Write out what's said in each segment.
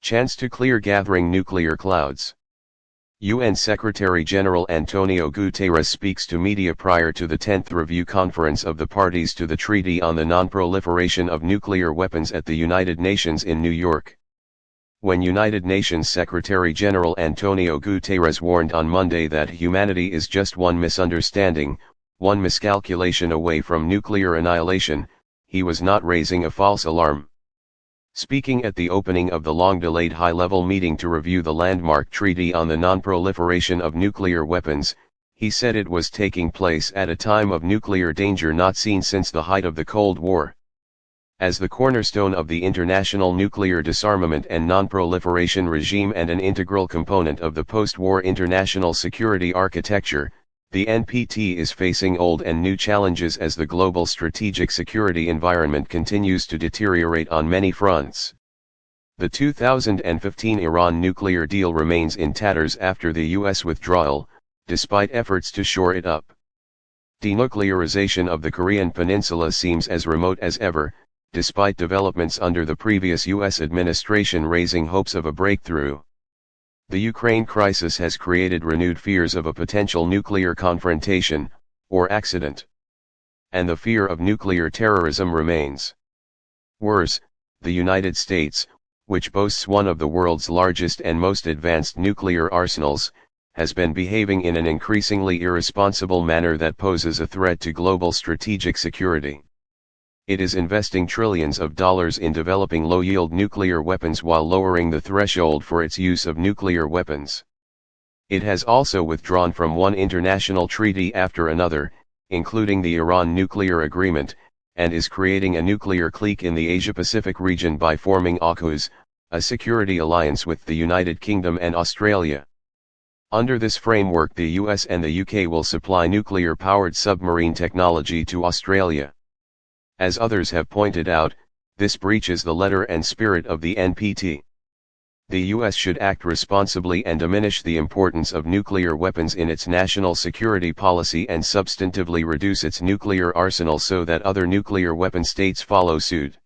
Chance to clear gathering nuclear clouds. UN Secretary-General Antonio Guterres speaks to media prior to the 10th Review Conference of the Parties to the Treaty on the Non-Proliferation of Nuclear Weapons at the United Nations in New York. When United Nations Secretary-General Antonio Guterres warned on Monday that humanity is just one misunderstanding, one miscalculation away from nuclear annihilation, he was not raising a false alarm. Speaking at the opening of the long-delayed high-level meeting to review the landmark Treaty on the Non-Proliferation of Nuclear Weapons, he said it was taking place at a time of nuclear danger not seen since the height of the Cold War. As the cornerstone of the international nuclear disarmament and non-proliferation regime and an integral component of the post-war international security architecture, the NPT is facing old and new challenges as the global strategic security environment continues to deteriorate on many fronts. The 2015 Iran nuclear deal remains in tatters after the U.S. withdrawal, despite efforts to shore it up. Denuclearization of the Korean Peninsula seems as remote as ever, despite developments under the previous U.S. administration raising hopes of a breakthrough. The Ukraine crisis has created renewed fears of a potential nuclear confrontation, or accident. And the fear of nuclear terrorism remains. Worse, the United States, which boasts one of the world's largest and most advanced nuclear arsenals, has been behaving in an increasingly irresponsible manner that poses a threat to global strategic security. It is investing trillions of dollars in developing low-yield nuclear weapons while lowering the threshold for its use of nuclear weapons. It has also withdrawn from one international treaty after another, including the Iran nuclear agreement, and is creating a nuclear clique in the Asia-Pacific region by forming AUKUS, a security alliance with the United Kingdom and Australia. Under this framework, the US and the UK will supply nuclear-powered submarine technology to Australia. As others have pointed out, this breaches the letter and spirit of the NPT. The US should act responsibly and diminish the importance of nuclear weapons in its national security policy and substantively reduce its nuclear arsenal so that other nuclear weapon states follow suit.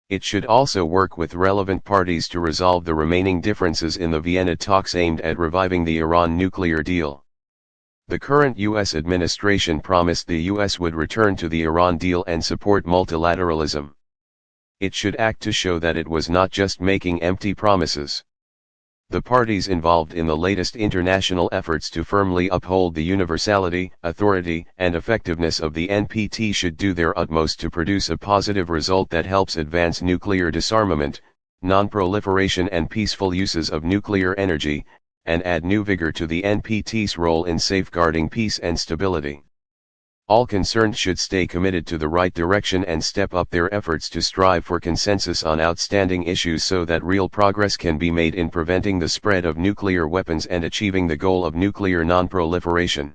It should also work with relevant parties to resolve the remaining differences in the Vienna talks aimed at reviving the Iran nuclear deal. The current U.S. administration promised the U.S. would return to the Iran deal and support multilateralism. It should act to show that it was not just making empty promises. The parties involved in the latest international efforts to firmly uphold the universality, authority, and effectiveness of the NPT should do their utmost to produce a positive result that helps advance nuclear disarmament, non-proliferation and peaceful uses of nuclear energy, and add new vigor to the NPT's role in safeguarding peace and stability. All concerned should stay committed to the right direction and step up their efforts to strive for consensus on outstanding issues so that real progress can be made in preventing the spread of nuclear weapons and achieving the goal of nuclear non-proliferation.